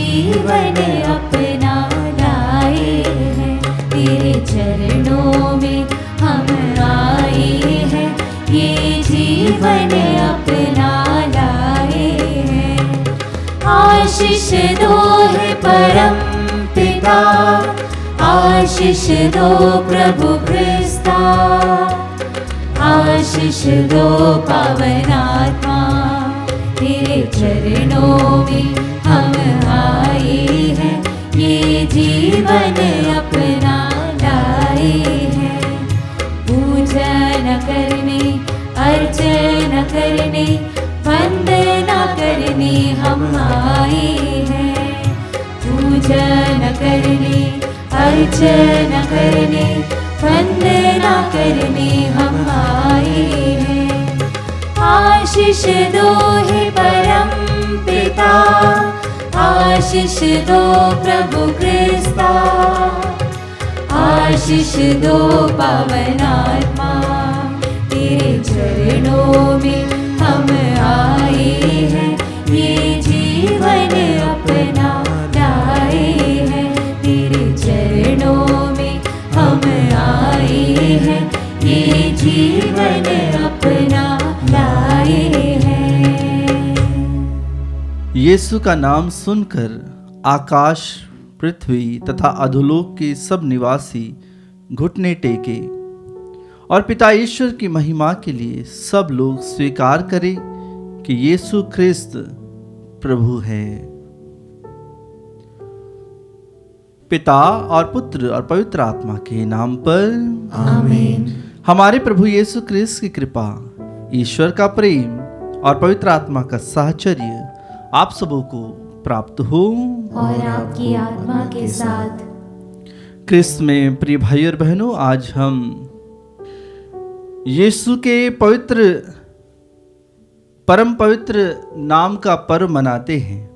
जीवन अपना लाए हैं, तेरे चरणों में हम आए हैं, ये जीवन अपना लाए हैं। आशीष दो है परम पिता, आशीष दो प्रभु क्रिस्ता, आशीष दो पावन आत्मा, तेरे चरणों में हम आए हैं, ये जीवन अपना लाए हैं। पूजन करने, अर्चना करने, वंदना करने हम आए हैं। पूजन करने, अर्चना करने, वंदना करने हम आए हैं। आशीष दो है परम पिता, आशीष दो प्रभु क्रिस्ता, आशीष दो पावन आत्मा, तेरे चरणों में हम आए हैं, ये जीवन अपना लाए हैं, तेरे चरणों में हम आए हैं, ये जीवन अपना लाए हैं। यीशु का नाम सुनकर आकाश, पृथ्वी तथा अधोलोक के सब निवासी घुटने टेके और पिता ईश्वर की महिमा के लिए सब लोग स्वीकार करें कि यीशु ख्रिस्त प्रभु है। पिता और पुत्र और पवित्र आत्मा के नाम पर आमीन। हमारे प्रभु यीशु ख्रिस्त की कृपा, ईश्वर का प्रेम और पवित्र आत्मा का साहचर्य आप सबों को प्राप्त हो और आपकी आत्मा के साथ। क्रिस्त में प्रिय भाई और बहनों, आज हम यीशु के पवित्र, परम पवित्र नाम का पर्व मनाते हैं,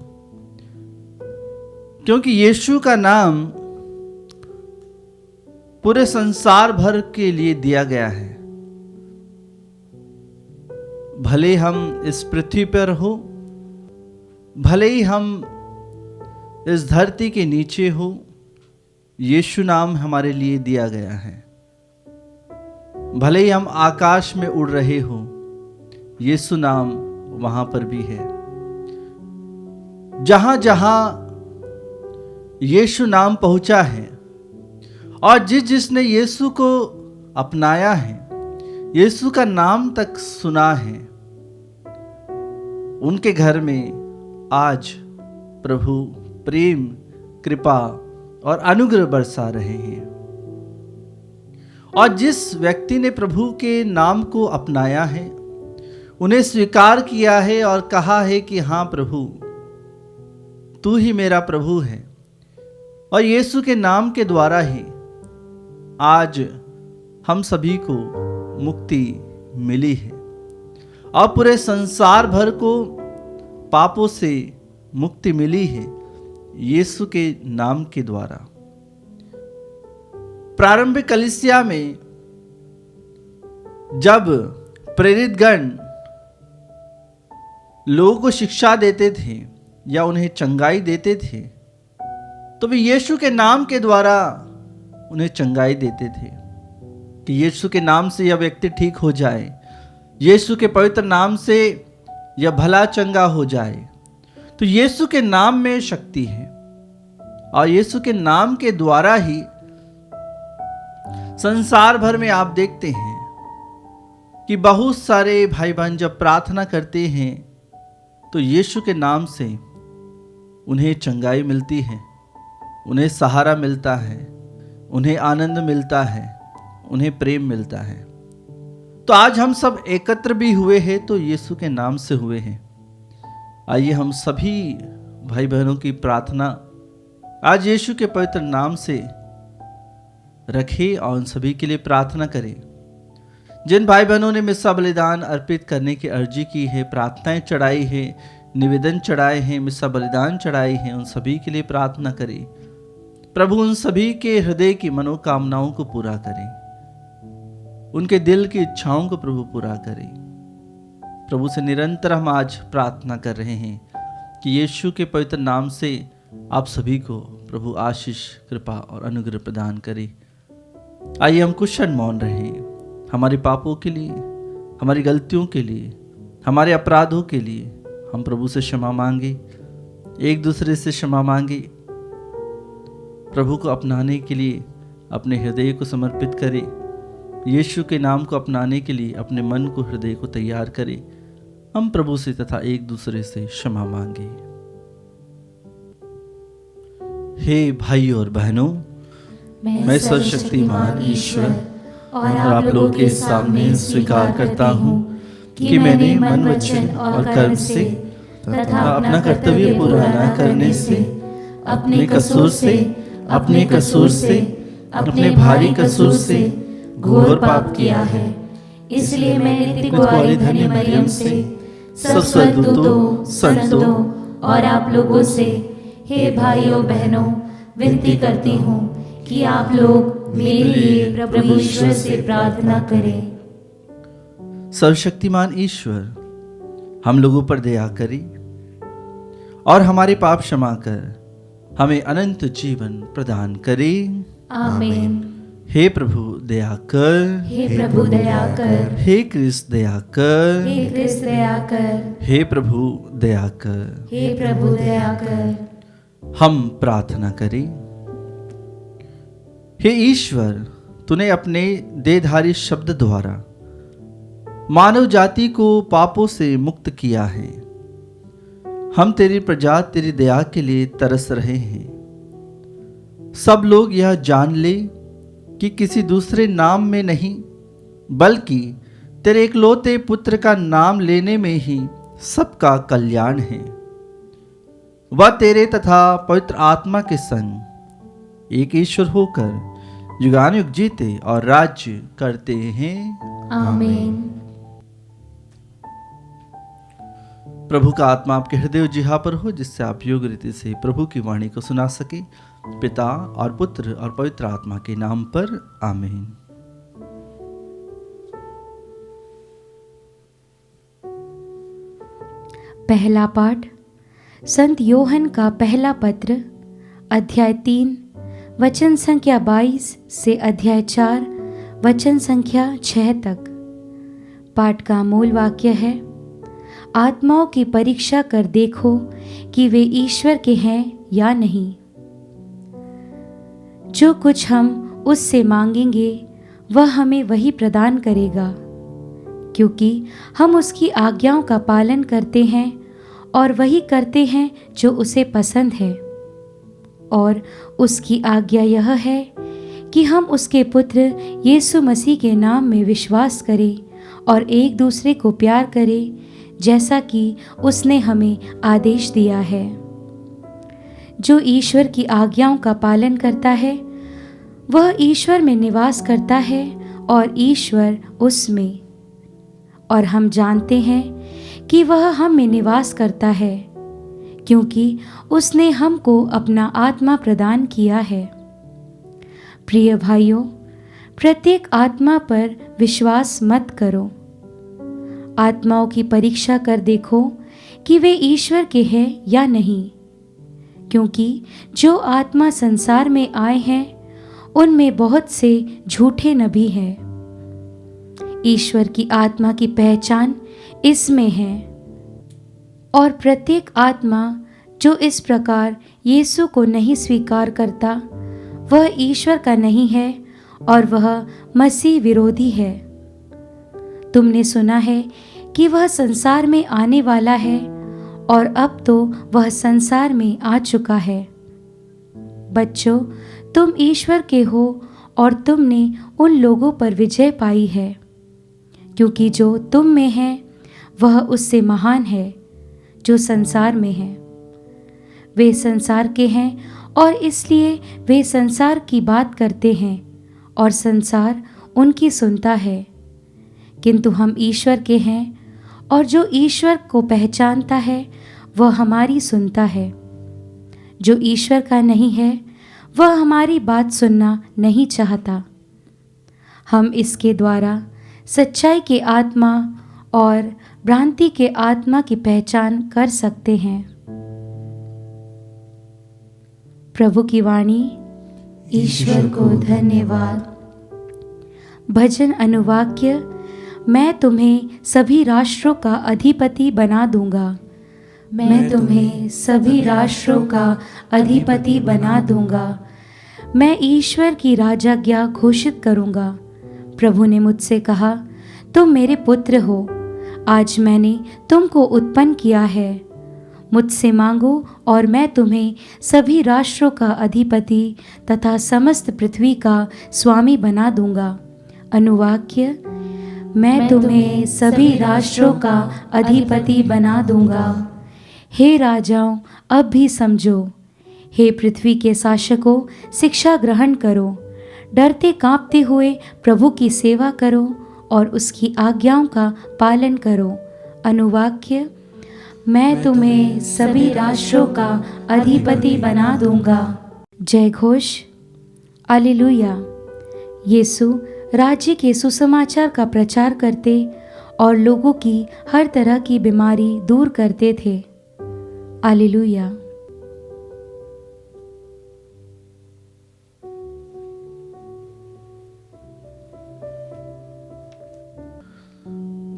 क्योंकि यीशु का नाम पूरे संसार भर के लिए दिया गया है। भले हम इस पृथ्वी पर हो, भले ही हम इस धरती के नीचे हो, यीशु नाम हमारे लिए दिया गया है। भले ही हम आकाश में उड़ रहे हो, यीशु नाम वहां पर भी है। जहां जहां यीशु नाम पहुंचा है और जिसने यीशु को अपनाया है, यीशु का नाम तक सुना है, उनके घर में आज प्रभु प्रेम, कृपा और अनुग्रह बरसा रहे हैं। और जिस व्यक्ति ने प्रभु के नाम को अपनाया है, उन्हें स्वीकार किया है और कहा है कि हाँ प्रभु, तू ही मेरा प्रभु है, और यीशु के नाम के द्वारा ही आज हम सभी को मुक्ति मिली है और पूरे संसार भर को पापों से मुक्ति मिली है यीशु के नाम के द्वारा। प्रारंभिक कलीसिया में जब प्रेरित गण लोगों को शिक्षा देते थे या उन्हें चंगाई देते थे, तो वे यीशु के नाम के द्वारा उन्हें चंगाई देते थे कि यीशु के नाम से यह व्यक्ति ठीक हो जाए, यीशु के पवित्र नाम से यह भला चंगा हो जाए। तो यीशु के नाम में शक्ति है और यीशु के नाम के द्वारा ही संसार भर में आप देखते हैं कि बहुत सारे भाई बहन जब प्रार्थना करते हैं तो यीशु के नाम से उन्हें चंगाई मिलती है, उन्हें सहारा मिलता है, उन्हें आनंद मिलता है, उन्हें प्रेम मिलता है। तो आज हम सब एकत्र भी हुए हैं तो यीशु के नाम से हुए हैं। आइए हम सभी भाई बहनों की प्रार्थना आज यीशु के पवित्र नाम से रखें और उन सभी के लिए प्रार्थना करें जिन भाई बहनों ने मिस्सा बलिदान अर्पित करने की अर्जी की है, प्रार्थनाएं चढ़ाई है, निवेदन चढ़ाए हैं, मिस्सा बलिदान चढ़ाई हैं, उन सभी के लिए प्रार्थना करें। प्रभु उन सभी के हृदय की मनोकामनाओं को पूरा करें, उनके दिल की इच्छाओं को प्रभु पूरा करें। प्रभु से निरंतर हम आज प्रार्थना कर रहे हैं कि यीशु के पवित्र नाम से आप सभी को प्रभु आशीष, कृपा और अनुग्रह प्रदान करे। आइए हम कुछ क्षण मौन रहें, हमारे पापों के लिए, हमारी गलतियों के लिए, हमारे अपराधों के लिए हम प्रभु से क्षमा मांगे, एक दूसरे से क्षमा मांगे। प्रभु को अपनाने के लिए अपने हृदय को समर्पित करें। यीशु के नाम को अपनाने के लिए अपने मन को, हृदय को तैयार करें। हम प्रभु से तथा एक दूसरे से क्षमा मांगे। हे भाई और बहनों, मैं सर्वशक्तिमान ईश्वर और आप लोगों के सामने स्वीकार करता हूँ कि मैंने मन, वचन और कर्म से तथा अपना कर्तव्य पूरा न करने से, अपने कसूर से, अपने भारी कसूर से घोर पाप किया है। इसलिए मैं नित्य कुंवारी धन्य मरियम से, सब स्वर्गदूतों, संतों और आप लोगों से, हे भाइयों बहनों, विनती करती हूँ कि आप लोग मेरे लिए प्रभु ईश्वर से प्रार्थना करें। सर्वशक्तिमान ईश्वर हम लोगों पर दया करे और हमारे पाप क्षमा कर हमें अनंत जीवन प्रदान करे। आमीन। हे प्रभु दया कर, हे प्रभु दया कर, हे कृष्ण दया कर, हे कृष्ण दया कर, हे प्रभु दया कर, हे प्रभु दया कर। हम प्रार्थना करें। हे ईश्वर, तूने अपने देहधारी शब्द द्वारा मानव जाति को पापों से मुक्त किया है। हम तेरी प्रजा तेरी दया के लिए तरस रहे हैं। सब लोग यह जान ले कि किसी दूसरे नाम में नहीं, बल्कि तेरे इकलौते पुत्र का नाम लेने में ही सबका कल्याण है। वह तेरे तथा पवित्र आत्मा के संग एक ईश्वर होकर युगानुयुग जीते और राज्य करते हैं। आमीन। प्रभु का आत्मा आपके हृदय और जिह्वा पर हो, जिससे आप योग्य रीति से प्रभु की वाणी को सुना सके। पिता और पुत्र और पवित्र आत्मा के नाम पर आमीन। पहला पाठ संत योहन का पहला पत्र, अध्याय 3 वचन संख्या 22 से अध्याय 4 वचन संख्या 6 तक। पाठ का मूल वाक्य है, आत्माओं की परीक्षा कर देखो कि वे ईश्वर के हैं या नहीं। जो कुछ हम उससे मांगेंगे वह हमें वही प्रदान करेगा, क्योंकि हम उसकी आज्ञाओं का पालन करते हैं और वही करते हैं जो उसे पसंद है। और उसकी आज्ञा यह है कि हम उसके पुत्र यीशु मसीह के नाम में विश्वास करें और एक दूसरे को प्यार करें, जैसा कि उसने हमें आदेश दिया है। जो ईश्वर की आज्ञाओं का पालन करता है वह ईश्वर में निवास करता है और ईश्वर उसमें। और हम जानते हैं कि वह हम में निवास करता है, क्योंकि उसने हमको अपना आत्मा प्रदान किया है। प्रिय भाइयों, प्रत्येक आत्मा पर विश्वास मत करो। आत्माओं की परीक्षा कर देखो कि वे ईश्वर के हैं या नहीं, क्योंकि जो आत्मा संसार में आए हैं उनमें बहुत से झूठे नबी हैं। ईश्वर की आत्मा की पहचान इसमें है। और प्रत्येक आत्मा जो इस प्रकार यीशु को नहीं स्वीकार करता वह ईश्वर का नहीं है और वह मसीह विरोधी है। तुमने सुना है कि वह संसार में आने वाला है और अब तो वह संसार में आ चुका है। बच्चों, तुम ईश्वर के हो और तुमने उन लोगों पर विजय पाई है, क्योंकि जो तुम में है वह उससे महान है जो संसार में है। वे संसार के हैं और इसलिए वे संसार की बात करते हैं और संसार उनकी सुनता है। किंतु हम ईश्वर के हैं और जो ईश्वर को पहचानता है वह हमारी सुनता है। जो ईश्वर का नहीं है वह हमारी बात सुनना नहीं चाहता। हम इसके द्वारा सच्चाई के आत्मा और भ्रांति के आत्मा की पहचान कर सकते हैं। प्रभु की वाणी। ईश्वर को धन्यवाद। भजन अनुवाक्य। मैं तुम्हें सभी राष्ट्रों का अधिपति बना दूंगा। मैं तुम्हें सभी राष्ट्रों का अधिपति बना दूंगा। मैं ईश्वर की राजाज्ञा घोषित करूंगा। प्रभु ने मुझसे कहा, तुम मेरे पुत्र हो, आज मैंने तुमको उत्पन्न किया है। मुझसे मांगो और मैं तुम्हें सभी राष्ट्रों का अधिपति तथा समस्त पृथ्वी का स्वामी बना दूंगा। अनुवाक्य। मैं तुम्हें सभी राष्ट्रों का अधिपति बना दूंगा। हे राजाओं, अब भी समझो। हे पृथ्वी के शासकों, शिक्षा ग्रहण करो। डरते कांपते हुए प्रभु की सेवा करो और उसकी आज्ञाओं का पालन करो। अनुवाक्य। मैं तुम्हें सभी राष्ट्रों का अधिपति बना दूंगा। जय घोष। हालेलुया। यीशु राज्य के सुसमाचार का प्रचार करते और लोगों की हर तरह की बीमारी दूर करते थे। हालेलुया।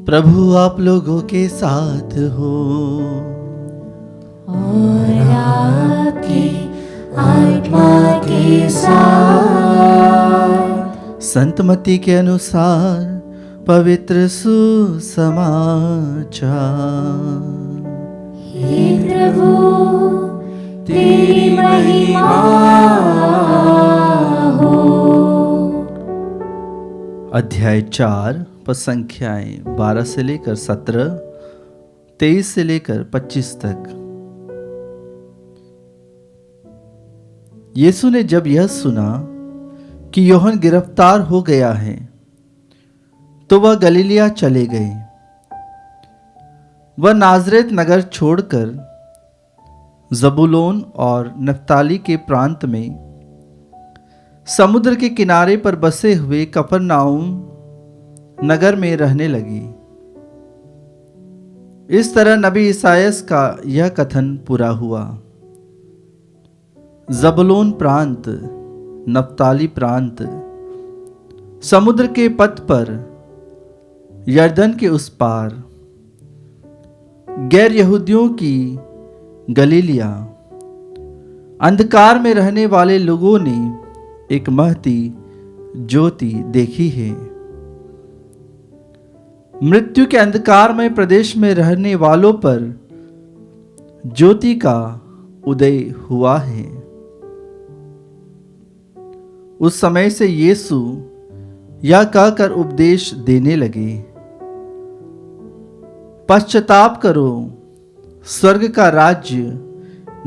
प्रभु आप लोगों के साथ हो और आपकी आत्मा के साथ। संत मत्ती के अनुसार पवित्र सुसमाचार। हे प्रभु, तेरी महिमा हो। अध्याय 4 पद संख्याएं 12 से लेकर 17, 23 से लेकर 25 तक। यीशु ने जब यह सुना कि यूहन्ना गिरफ्तार हो गया है, तो वह गलीलिया चले गए। वह नाजरेत नगर छोड़कर जबूलून और नप्ताली के प्रांत में समुद्र के किनारे पर बसे हुए कफरनाउम नगर में रहने लगी। इस तरह नबी ईसायास का यह कथन पूरा हुआ। जबूलून प्रांत, नप्ताली प्रांत, समुद्र के पथ पर, यरदन के उस पार, गैर यहूदियों की गलीलिया। अंधकार में रहने वाले लोगों ने एक महती ज्योति देखी है। मृत्यु के अंधकारमय प्रदेश में रहने वालों पर ज्योति का उदय हुआ है। उस समय से यीशु यह कहकर उपदेश देने लगे, पश्चाताप करो, स्वर्ग का राज्य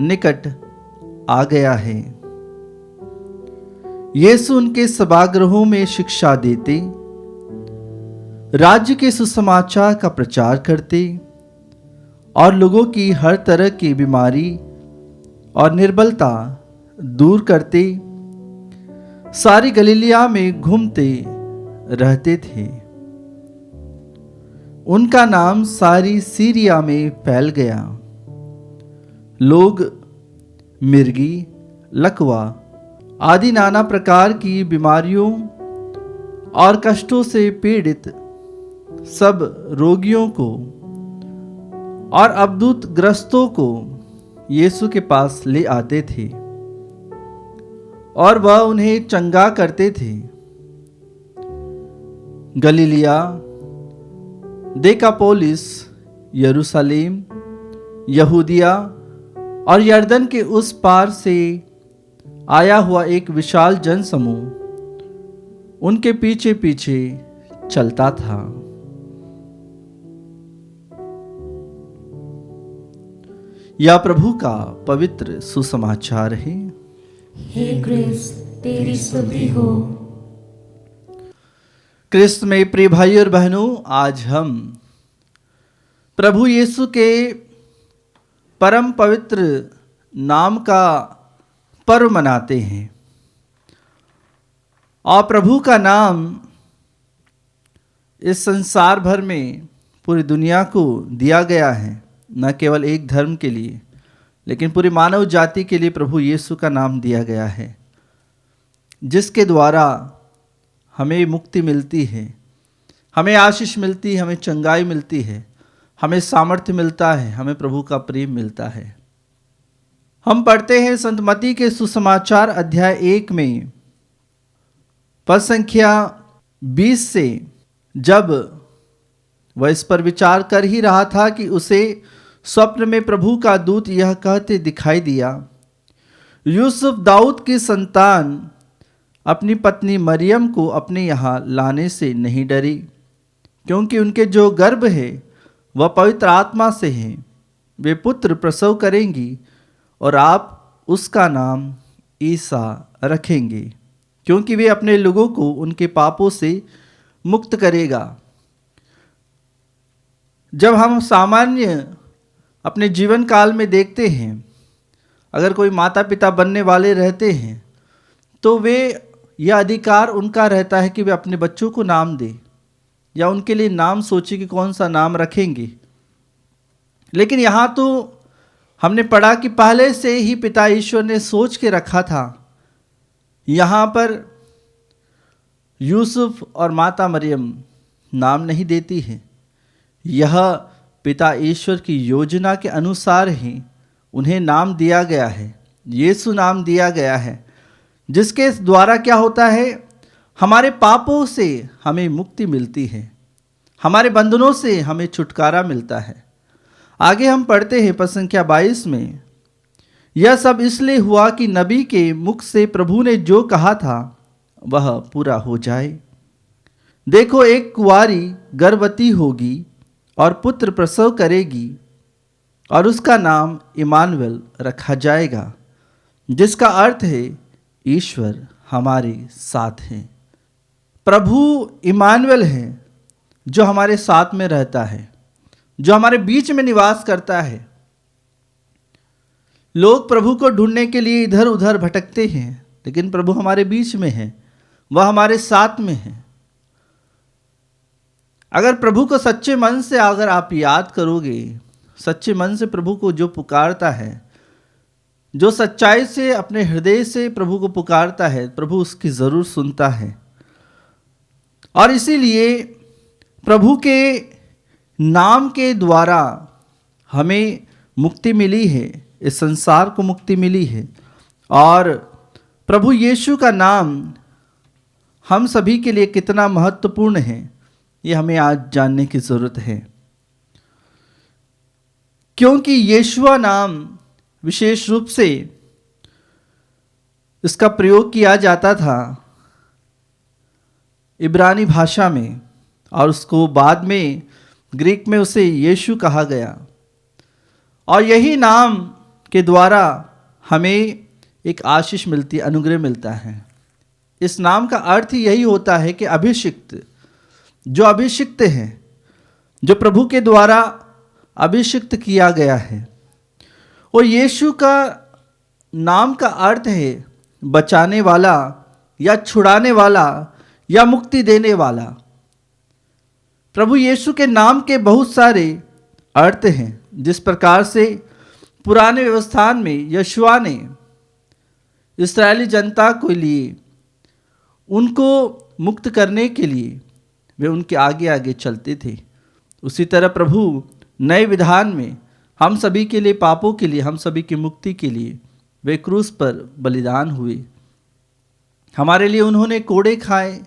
निकट आ गया है। यीशु उनके सभागृहों में शिक्षा देते, राज्य के सुसमाचार का प्रचार करते और लोगों की हर तरह की बीमारी और निर्बलता दूर करते सारी गलीलिया में घूमते रहते थे। उनका नाम सारी सीरिया में फैल गया। लोग मिर्गी, लकवा आदि नाना प्रकार की बीमारियों और कष्टों से पीड़ित सब रोगियों को और अबदूत ग्रस्तों को यीशु के पास ले आते थे और वह उन्हें चंगा करते थे। गलीलिया, देकापोलिस, यरूशलेम, यहूदिया और यरदन के उस पार से आया हुआ एक विशाल जनसमूह उनके पीछे पीछे चलता था। यह प्रभु का पवित्र सुसमाचार है। हे क्रिस्त, तेरी स्तुति हो। क्रिस्त में प्रिय भाई और बहनों, आज हम प्रभु यीशु के परम पवित्र नाम का पर्व मनाते हैं। और प्रभु का नाम इस संसार भर में पूरी दुनिया को दिया गया है, न केवल एक धर्म के लिए लेकिन पूरी मानव जाति के लिए प्रभु यीशु का नाम दिया गया है, जिसके द्वारा हमें मुक्ति मिलती है, हमें आशीष मिलती है, हमें चंगाई मिलती है, हमें सामर्थ्य मिलता है, हमें प्रभु का प्रेम मिलता है। हम पढ़ते हैं संत मत्ती के सुसमाचार अध्याय 1 में पद संख्या 20 से, जब वह इस पर विचार कर ही रहा था कि उसे स्वप्न में प्रभु का दूत यह कहते दिखाई दिया, यूसुफ दाऊद की संतान अपनी पत्नी मरियम को अपने यहाँ लाने से नहीं डरी, क्योंकि उनके जो गर्भ है वह पवित्र आत्मा से है। वे पुत्र प्रसव करेंगी और आप उसका नाम ईसा रखेंगे, क्योंकि वे अपने लोगों को उनके पापों से मुक्त करेगा। जब हम सामान्य अपने जीवन काल में देखते हैं, अगर कोई माता पिता बनने वाले रहते हैं तो वे यह अधिकार उनका रहता है कि वे अपने बच्चों को नाम दें या उनके लिए नाम सोचे कि कौन सा नाम रखेंगे। लेकिन यहाँ तो हमने पढ़ा कि पहले से ही पिता ईश्वर ने सोच के रखा था। यहाँ पर यूसुफ और माता मरियम नाम नहीं देती है, यह पिता ईश्वर की योजना के अनुसार ही उन्हें नाम दिया गया है, यीशु नाम दिया गया है, जिसके द्वारा क्या होता है, हमारे पापों से हमें मुक्ति मिलती है, हमारे बंधनों से हमें छुटकारा मिलता है। आगे हम पढ़ते हैं पद संख्या 22 में, यह सब इसलिए हुआ कि नबी के मुख से प्रभु ने जो कहा था वह पूरा हो जाए। देखो, एक कुंवारी गर्भवती होगी और पुत्र प्रसव करेगी और उसका नाम इमानुएल रखा जाएगा, जिसका अर्थ है ईश्वर हमारे साथ है। प्रभु इमानुएल है, जो हमारे साथ में रहता है, जो हमारे बीच में निवास करता है। लोग प्रभु को ढूंढने के लिए इधर उधर भटकते हैं, लेकिन प्रभु हमारे बीच में है, वह हमारे साथ में है। अगर प्रभु को सच्चे मन से अगर आप याद करोगे, सच्चे मन से प्रभु को जो पुकारता है, जो सच्चाई से अपने हृदय से प्रभु को पुकारता है, प्रभु उसकी ज़रूर सुनता है। और इसीलिए प्रभु के नाम के द्वारा हमें मुक्ति मिली है, इस संसार को मुक्ति मिली है। और प्रभु यीशु का नाम हम सभी के लिए कितना महत्वपूर्ण है, ये हमें आज जानने की ज़रूरत है। क्योंकि यीशुआ नाम विशेष रूप से इसका प्रयोग किया जाता था इब्रानी भाषा में, और उसको बाद में ग्रीक में उसे यीशु कहा गया। और यही नाम के द्वारा हमें एक आशीष मिलती, अनुग्रह मिलता है। इस नाम का अर्थ ही यही होता है कि अभिषिक्त, जो अभिषिक्त है, जो प्रभु के द्वारा अभिषिक्त किया गया है। और यीशु का नाम का अर्थ है बचाने वाला या छुड़ाने वाला या मुक्ति देने वाला। प्रभु यीशु के नाम के बहुत सारे अर्थ हैं। जिस प्रकार से पुराने व्यवस्थान में यहोशू ने इस्राएली जनता को लिए उनको मुक्त करने के लिए वे उनके आगे आगे चलते थे, उसी तरह प्रभु नए विधान में हम सभी के लिए, पापों के लिए, हम सभी की मुक्ति के लिए वे क्रूस पर बलिदान हुए। हमारे लिए उन्होंने कोड़े खाए,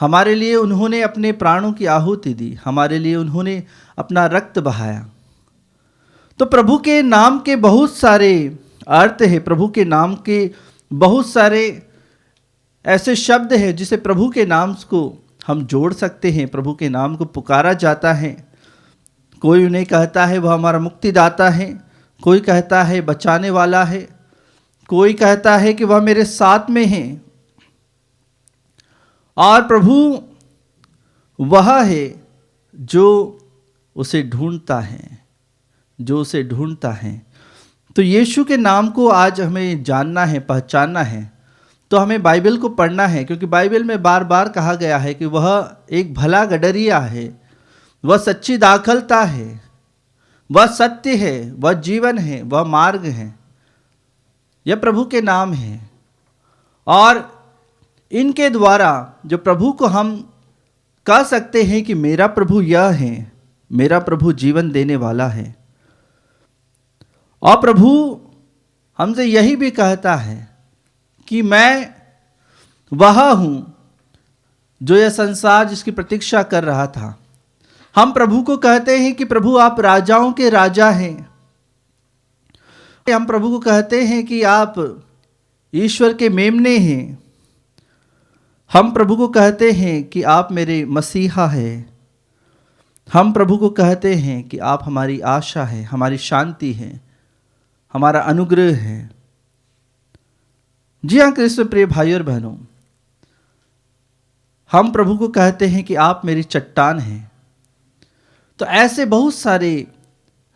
हमारे लिए उन्होंने अपने प्राणों की आहुति दी, हमारे लिए उन्होंने अपना रक्त बहाया। तो प्रभु के नाम के बहुत सारे अर्थ हैं, प्रभु के नाम के बहुत सारे ऐसे शब्द हैं जिसे प्रभु के नाम को हम जोड़ सकते हैं। प्रभु के नाम को पुकारा जाता है। कोई उन्हें कहता है वह हमारा मुक्तिदाता है, कोई कहता है बचाने वाला है, कोई कहता है कि वह मेरे साथ में है। और प्रभु वह है जो उसे ढूंढता है, जो उसे ढूंढता है। तो यीशु के नाम को आज हमें जानना है, पहचानना है, तो हमें बाइबल को पढ़ना है, क्योंकि बाइबल में बार बार कहा गया है कि वह एक भला गडरिया है, वह सच्ची दाखलता है, वह सत्य है, वह जीवन है, वह मार्ग है। यह प्रभु के नाम हैं और इनके द्वारा जो प्रभु को हम कह सकते हैं कि मेरा प्रभु यह है, मेरा प्रभु जीवन देने वाला है। और प्रभु हमसे यही भी कहता है कि मैं वह हूं जो यह संसार जिसकी प्रतीक्षा कर रहा था। हम प्रभु को कहते हैं कि प्रभु आप राजाओं के राजा हैं। हम प्रभु को कहते हैं कि आप ईश्वर के मेमने हैं। हम प्रभु को कहते हैं कि आप मेरे मसीहा हैं। हम प्रभु को कहते हैं कि आप हमारी आशा है, हमारी शांति है, हमारा अनुग्रह है। जी हाँ कृष्ण प्रिय भाई और बहनों, हम प्रभु को कहते हैं कि आप मेरी चट्टान हैं। तो ऐसे बहुत सारे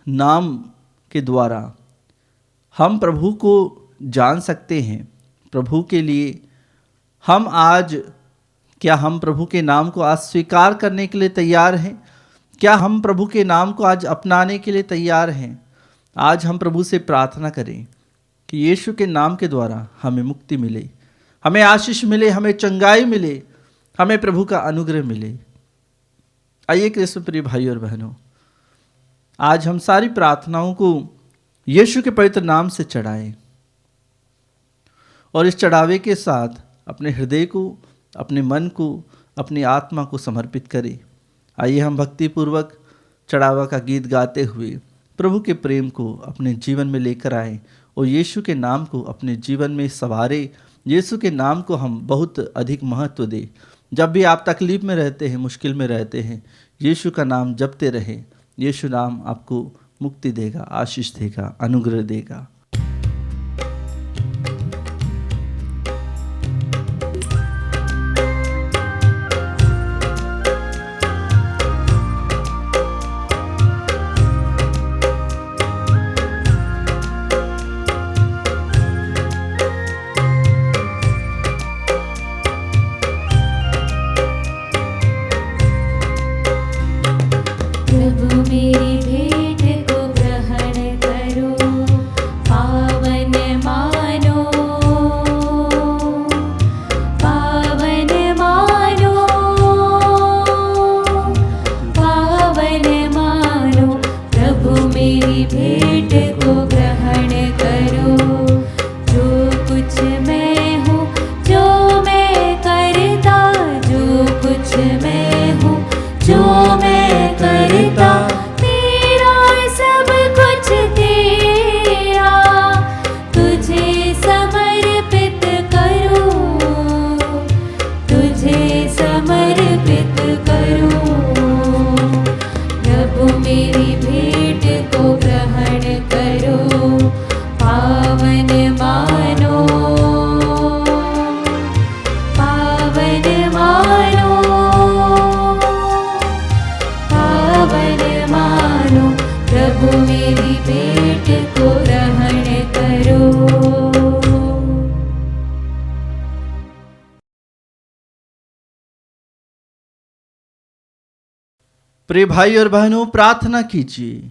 नाम के द्वारा हम प्रभु को जान सकते हैं। प्रभु के लिए हम आज, क्या हम प्रभु के नाम को आज स्वीकार करने के लिए तैयार हैं? क्या हम प्रभु के नाम को आज अपनाने के लिए तैयार हैं? आज हम प्रभु से प्रार्थना करें कि यीशु के नाम के द्वारा हमें मुक्ति मिले, हमें आशीष मिले, हमें चंगाई मिले, हमें प्रभु का अनुग्रह मिले। आइए कृष्ण प्रिय भाई और बहनों, आज हम सारी प्रार्थनाओं को यीशु के पवित्र नाम से चढ़ाएं और इस चढ़ावे के साथ अपने हृदय को, अपने मन को, अपनी आत्मा को समर्पित करें। आइए हम भक्तिपूर्वक चढ़ावा का गीत गाते हुए प्रभु के प्रेम को अपने जीवन में लेकर आएं और यीशु के नाम को अपने जीवन में संवारें। यीशु के नाम को हम बहुत अधिक महत्व दें। जब भी आप तकलीफ में रहते हैं, मुश्किल में रहते हैं, यीशु का नाम जपते रहें। यीशु नाम आपको मुक्ति देगा, आशीष देगा, अनुग्रह देगा। प्रिय भाई और बहनों, प्रार्थना कीजिए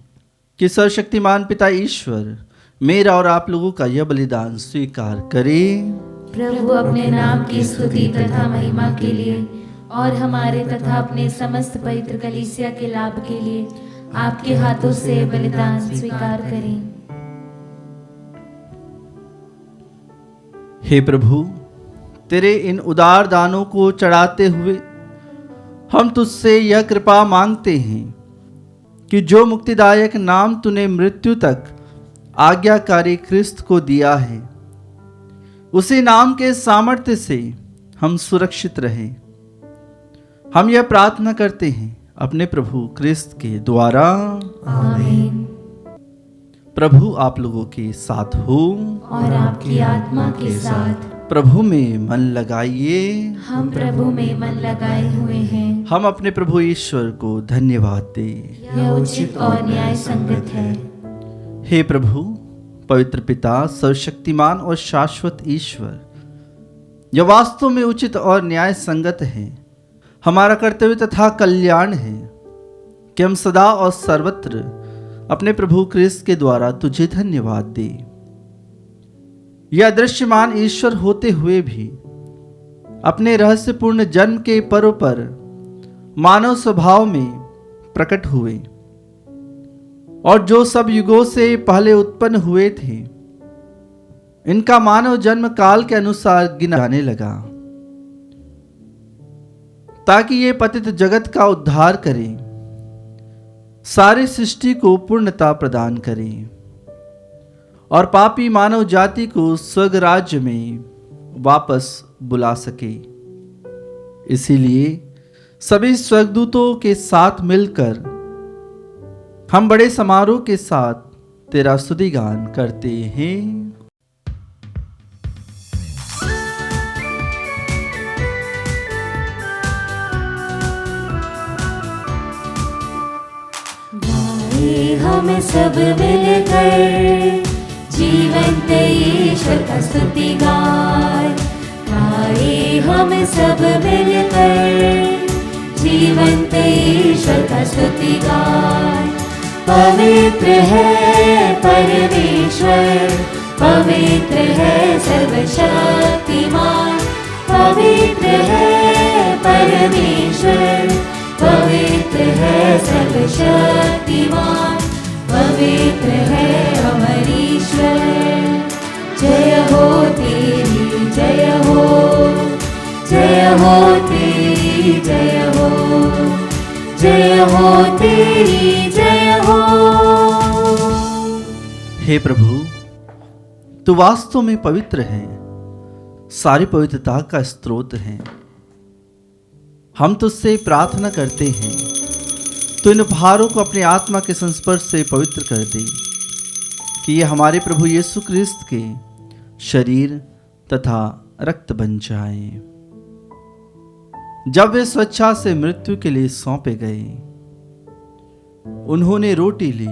कि सर्वशक्तिमान पिता ईश्वर मेरा और आप लोगों का यह बलिदान स्वीकार करे। प्रभु अपने नाम की स्तुति तथा महिमा के लिए और हमारे तथा अपने समस्त पवित्र कलीसिया के लाभ के लिए आपके हाथों से बलिदान स्वीकार करें। हे प्रभु, तेरे इन उदार दानों को चढ़ाते हुए हम तुझसे यह कृपा मांगते हैं कि जो मुक्तिदायक नाम तूने मृत्यु तक आज्ञाकारी क्रिस्त को दिया है, उसी नाम के सामर्थ्य से हम सुरक्षित रहें। हम यह प्रार्थना करते हैं अपने प्रभु क्रिस्त के द्वारा। आमीन। प्रभु आप लोगों के साथ हो और आपकी आत्मा के साथ। प्रभु में मन लगाइए। हम प्रभु में मन लगाए हुए हैं। हम अपने प्रभु ईश्वर को धन्यवाद दें। यह उचित और न्याय संगत है। हे प्रभु, पवित्र पिता, सर्वशक्तिमान और शाश्वत ईश्वर, यह वास्तव में उचित और न्याय संगत है, हमारा कर्तव्य तथा कल्याण है कि हम सदा और सर्वत्र अपने प्रभु क्रिस्त के द्वारा तुझे धन्यवाद दें। यह अदृश्यमान ईश्वर होते हुए भी अपने रहस्यपूर्ण जन्म के पर्व पर मानव स्वभाव में प्रकट हुए और जो सब युगों से पहले उत्पन्न हुए थे, इनका मानव जन्म काल के अनुसार गिना जाने लगा, ताकि ये पतित जगत का उद्धार करे, सारी सृष्टि को पूर्णता प्रदान करे और पापी मानव जाति को स्वर्ग राज्य में वापस बुला सके। इसीलिए सभी स्वर्गदूतों के साथ मिलकर हम बड़े समारोह के साथ तेरा स्तुति गान करते हैं। हम सब मिलकर जीवंत ईश्वर का स्तुति गाए, हम सब मिलकर जीवंत ईश्वर का स्तुति गाए। पवित्र है परमेश्वर, पवित्र है सर्वशक्तिमान, पवित्र है परमेश्वर, पवित्र है सर्वशक्तिमान, पवित्र है अमर ईश्वर। जय हो तेरी जय हो, जय हो तेरी जय हो, जय हो तेरी जय हो। हे प्रभु, तू वास्तव में पवित्र है, सारी पवित्रता का स्रोत है। हम तुझसे प्रार्थना करते हैं, तो इन उपहारों को अपने आत्मा के संस्पर्श से पवित्र कर दे, कि ये हमारे प्रभु यीशु क्रिस्त के शरीर तथा रक्त बन जाए। जब वे स्वेच्छा से मृत्यु के लिए सौंपे गए, उन्होंने रोटी ली,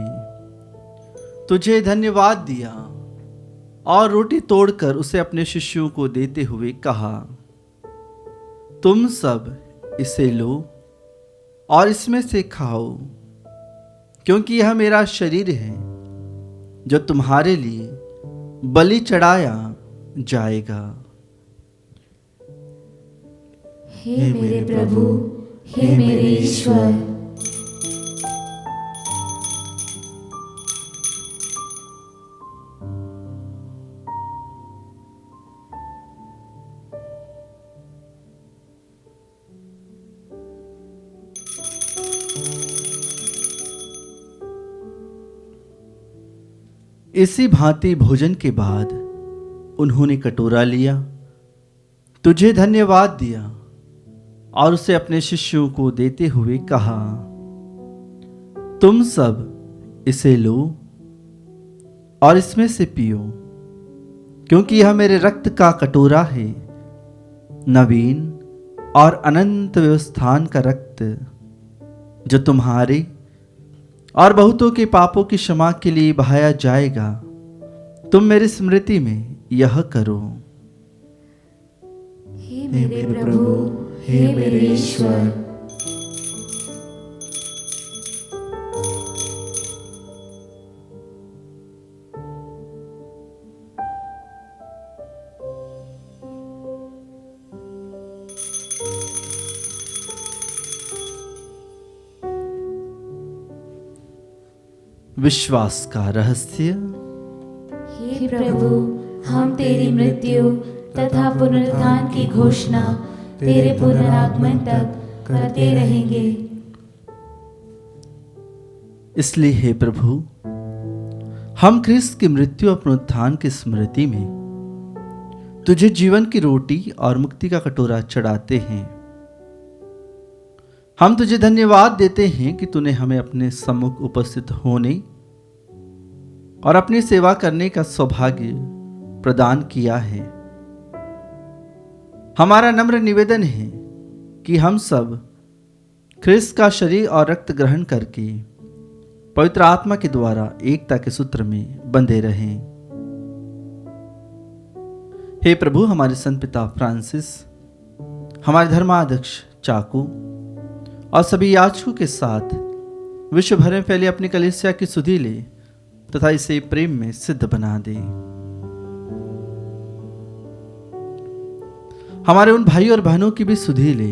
तुझे धन्यवाद दिया और रोटी तोड़कर उसे अपने शिष्यों को देते हुए कहा, तुम सब इसे लो और इसमें से खाओ, क्योंकि यह मेरा शरीर है जो तुम्हारे लिए बलि चढ़ाया जाएगा। हे मेरे प्रभु, हे मेरे ईश्वर। इसी भांति भोजन के बाद उन्होंने कटोरा लिया, तुझे धन्यवाद दिया और उसे अपने शिष्यों को देते हुए कहा, तुम सब इसे लो और इसमें से पियो, क्योंकि यह मेरे रक्त का कटोरा है, नवीन और अनंत व्यवस्थान का रक्त, जो तुम्हारे और बहुतों के पापों की क्षमा के लिए बहाया जाएगा। तुम मेरी स्मृति में यह करो। हे मेरे प्रभु, हे मेरे ईश्वर। विश्वास का रहस्य। हे प्रभु, हम तेरी मृत्यु तथा पुनरुत्थान की घोषणा तेरे पुनरागमन तक करते रहेंगे। इसलिए हे प्रभु, हम ख्रिस्त की मृत्यु और पुनरुत्थान की स्मृति में तुझे जीवन की रोटी और मुक्ति का कटोरा चढ़ाते हैं। हम तुझे धन्यवाद देते हैं कि तूने हमें अपने सम्मुख उपस्थित होने और अपनी सेवा करने का सौभाग्य प्रदान किया है। हमारा नम्र निवेदन है कि हम सब ख्रिस्त का शरीर और रक्त ग्रहण करके पवित्र आत्मा के द्वारा एकता के सूत्र में बंधे रहें। हे प्रभु, हमारे संत पिता फ्रांसिस, हमारे धर्माध्यक्ष चाकू और सभी याजकों के साथ विश्व भर में फैली अपनी कलीसिया की सुधि ले तथा इसे प्रेम में सिद्ध बना दे। हमारे उन भाई और बहनों की भी सुधि ले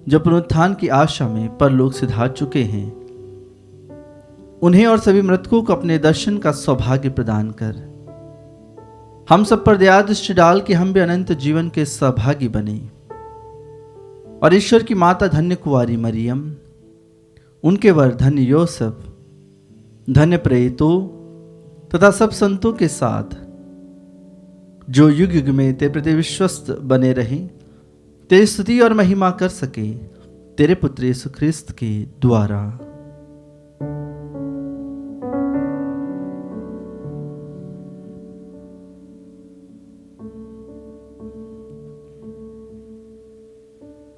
जो पुनरुत्थान की आशा में परलोक सिधार चुके हैं। उन्हें और सभी मृतकों को अपने दर्शन का सौभाग्य प्रदान कर हम सब पर दया दृष्टि डाल के हम भी अनंत जीवन के सहभागी बने। और ईश्वर की माता धन्य कुंवारी मरियम, उनके वर धन्य योसेफ, धन्य प्रेरितों तथा सब संतों के साथ जो युग युग में तेरे प्रति विश्वस्त बने रहें, तेरी स्तुति और महिमा कर सके तेरे पुत्र यीशु ख्रिस्त के द्वारा।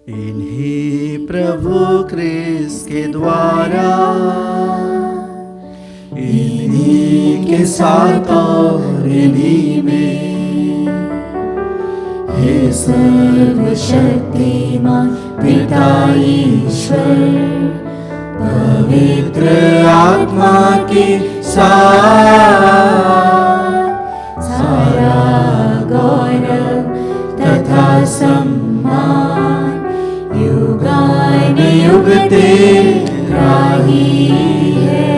इन्हीं प्रभु क्रिस्त के द्वारा, इन्हीं के साथ और इन्हीं में, हे सर्वशक्तिमान पिता ईश्वर, पवित्र आत्मा के साथ सारा गौरव तथा सम्मान युगानुयुग तेरा ही है।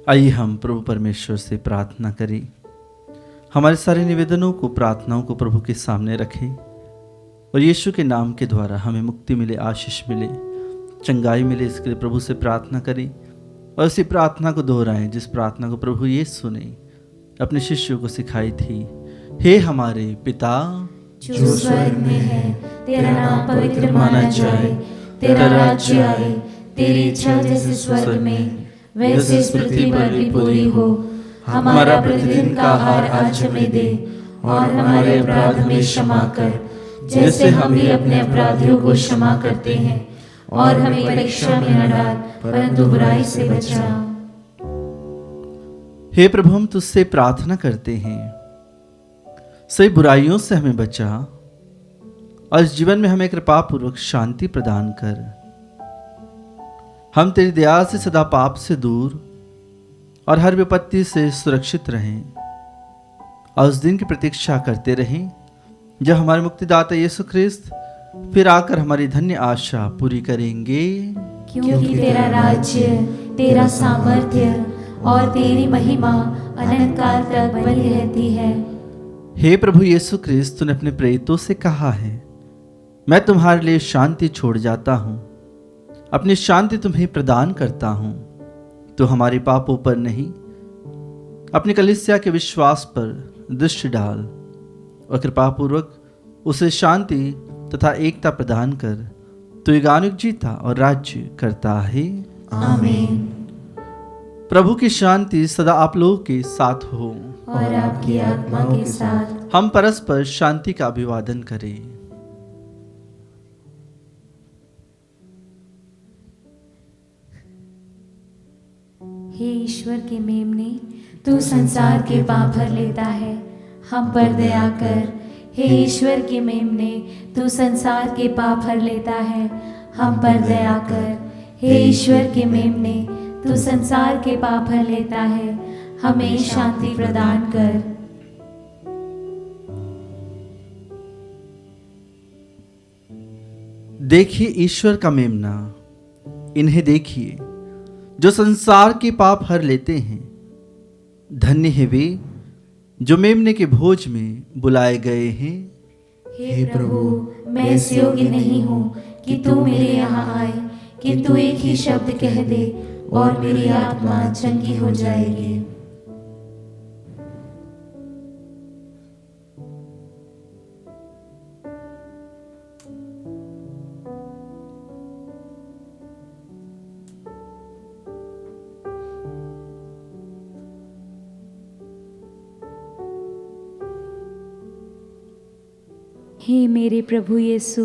आइए हम प्रभु परमेश्वर से प्रार्थना करें। हमारे सारे निवेदनों को, प्रार्थनाओं को प्रभु के सामने रखें और यीशु के नाम के द्वारा हमें मुक्ति मिले, आशीष मिले, चंगाई मिले, इसके लिए प्रभु से प्रार्थना करें और उसी प्रार्थना को दोहराएं जिस प्रार्थना को प्रभु यीशु ने अपने शिष्यों को सिखाई थी। हे हमारे पिता जो स्वर्ग में है, तेरा नाम पवित्र माना जाए, तेरा राज्य आए, तेरी इच्छा जैसे स्वर्ग में वैसे इस पृथ्वी पर भी पूरी हो। हमारा प्रतिदिन का आहार आज हमें दे और हमारे अपराध हमें क्षमा कर, जैसे हम भी अपने अपराधियों को क्षमा करते हैं, और हमें परीक्षा में न डाल परंतु बुराई से बचा। हे प्रभु, हम तुझसे प्रार्थना करते हैं, सही बुराइयों से हमें बचा और इस जीवन में हमें कृपा पूर्वक शांति प्रदान कर। हम तेरी दया से सदा पाप से दूर और हर विपत्ति से सुरक्षित रहें और उस दिन की प्रतीक्षा करते रहें जब हमारे मुक्तिदाता यीशु ख्रिस्त फिर आकर हमारी धन्य आशा पूरी करेंगे। क्योंकि तेरा राज्य, तेरा सामर्थ्य और तेरी महिमा अनंत काल तक बनी रहती है। हे प्रभु यीशु ख्रिस्त, तूने अपने प्रेरितों से कहा है, मैं तुम्हारे लिए शांति छोड़ जाता हूं, अपनी शांति तुम्हें प्रदान करता हूं। तो हमारे पापों पर नहीं, अपनी कलीसिया के विश्वास पर दृष्टि डाल और कृपापूर्वक उसे शांति तथा एकता प्रदान कर। तो युगानुयुग जीता और राज्य करता है। आमीन। प्रभु की शांति सदा आप लोगों के साथ हो और आपकी आत्मा के साथ। हम परस्पर शांति का अभिवादन करें। हे ईश्वर के मेमने, तू संसार के पाप भर लेता है, हम पर दया कर। हे ईश्वर के मेमने, तू संसार के पाप भर लेता है, हम पर दया कर। हे ईश्वर के मेमने, तू संसार के पाप भर लेता है, हमें शांति प्रदान कर। देखिए ईश्वर का मेमना, इन्हें देखिए जो संसार के पाप हर लेते हैं। धन्य है वे जो मेमने के भोज में बुलाए गए हैं। हे प्रभु, मैं इस योग्य नहीं हूँ कि तू मेरे यहाँ आए, किंतु एक ही शब्द कह दे और मेरी आत्मा चंगी हो जाएगी। हे मेरे प्रभु यीशु,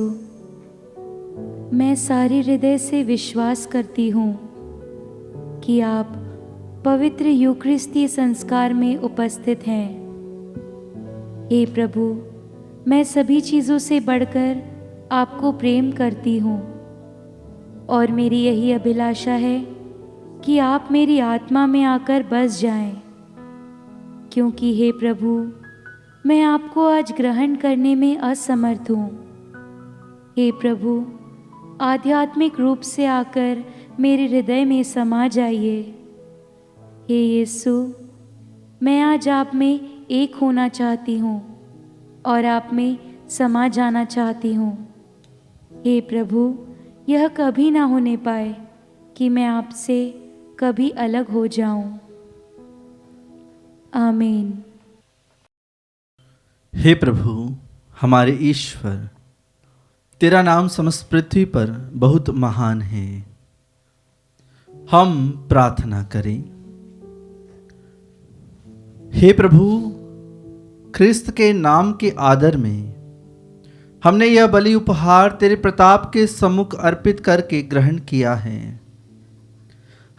मैं सारे हृदय से विश्वास करती हूँ कि आप पवित्र यूकरिस्ती संस्कार में उपस्थित हैं। हे प्रभु, मैं सभी चीज़ों से बढ़कर आपको प्रेम करती हूँ और मेरी यही अभिलाषा है कि आप मेरी आत्मा में आकर बस जाएं, क्योंकि हे प्रभु, मैं आपको आज ग्रहण करने में असमर्थ हूँ। हे प्रभु, आध्यात्मिक रूप से आकर मेरे हृदय में समा जाइए। हे यीशु, मैं आज आप में एक होना चाहती हूँ और आप में समा जाना चाहती हूँ। हे प्रभु, यह कभी ना होने पाए कि मैं आपसे कभी अलग हो जाऊं। आमीन। हे प्रभु हमारे ईश्वर, तेरा नाम समस्त पृथ्वी पर बहुत महान है। हम प्रार्थना करें। हे प्रभु, ख्रिस्त के नाम के आदर में हमने यह बलि उपहार तेरे प्रताप के सम्मुख अर्पित करके ग्रहण किया है।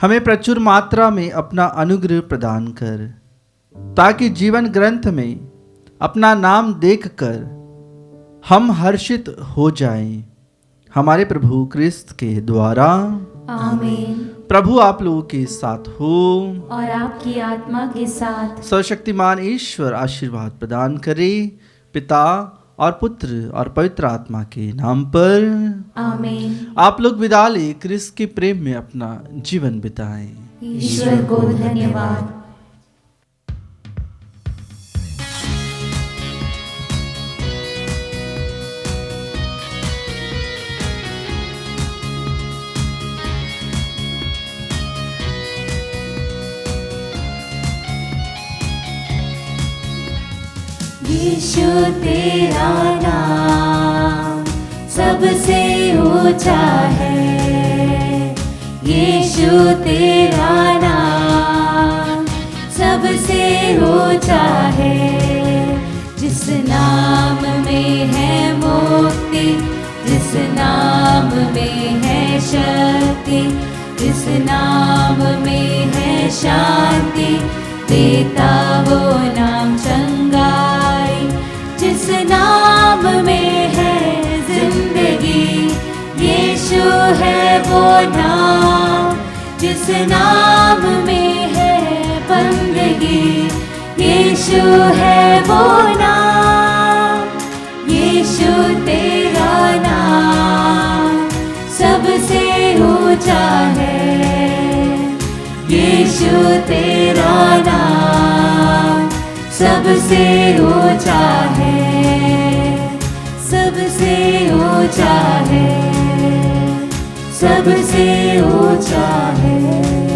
हमें प्रचुर मात्रा में अपना अनुग्रह प्रदान कर, ताकि जीवन ग्रंथ में अपना नाम देखकर हम हर्षित हो जाएं। हमारे प्रभु ख्रिस्त के द्वारा। आमीन। प्रभु आप लोगों के साथ हो और आपकी आत्मा के साथ। सर्वशक्तिमान ईश्वर आशीर्वाद प्रदान करे, पिता और पुत्र और पवित्र आत्मा के नाम पर। आमीन। आप लोग विदा ले ख्रिस्त के प्रेम में अपना जीवन बिताएं। ईश्वर को धन्यवाद। यीशु तेरा नाम सबसे ऊंचा है। यीशु तेरा नाम सबसे ऊंचा है। जिस नाम में है मुक्ति, जिस नाम में है शक्ति, जिस नाम में है शांति, देता वो नाम चंगाई। जिस नाम में है जिंदगी, यीशु है वो नाम। जिस नाम में है बंदगी, यीशु है वो नाम। यीशु तेरा नाम सबसे ऊंचा है। यीशु तेरा नाम सबसे ऊंचा है। सबसे ऊंचा है। सबसे ऊंचा है।